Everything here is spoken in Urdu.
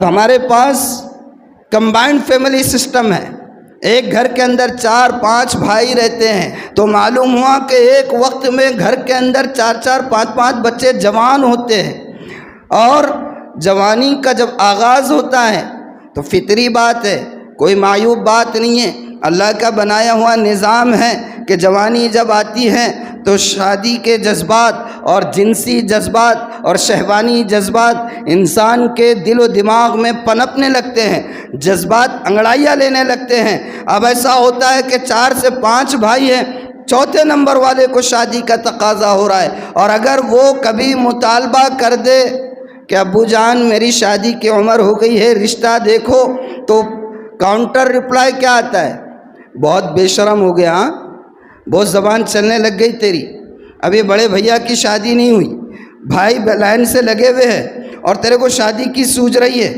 ہمارے پاس کمبائنڈ فیملی سسٹم ہے، ایک گھر کے اندر 4-5 بھائی رہتے ہیں، تو معلوم ہوا کہ ایک وقت میں گھر کے اندر 4-4 5-5 بچے جوان ہوتے ہیں، اور جوانی کا جب آغاز ہوتا ہے تو فطری بات ہے، کوئی معیوب بات نہیں ہے، اللہ کا بنایا ہوا نظام ہے کہ جوانی جب آتی ہے تو شادی کے جذبات اور جنسی جذبات اور شہوانی جذبات انسان کے دل و دماغ میں پنپنے لگتے ہیں، جذبات انگڑائیاں لینے لگتے ہیں۔ اب ایسا ہوتا ہے کہ 4 سے 5 بھائی ہیں، چوتھے نمبر والے کو شادی کا تقاضا ہو رہا ہے، اور اگر وہ کبھی مطالبہ کر دے کہ ابو جان میری شادی کی عمر ہو گئی ہے، رشتہ دیکھو، تو کاؤنٹر رپلائی کیا آتا ہے؟ بہت بے شرم ہو گیا، ہاں بہت زبان چلنے لگ گئی تیری، ابھی بڑے بھیا کی شادی نہیں ہوئی، بھائی لائن سے لگے ہوئے ہیں اور تیرے کو شادی کی سوچ رہی ہے۔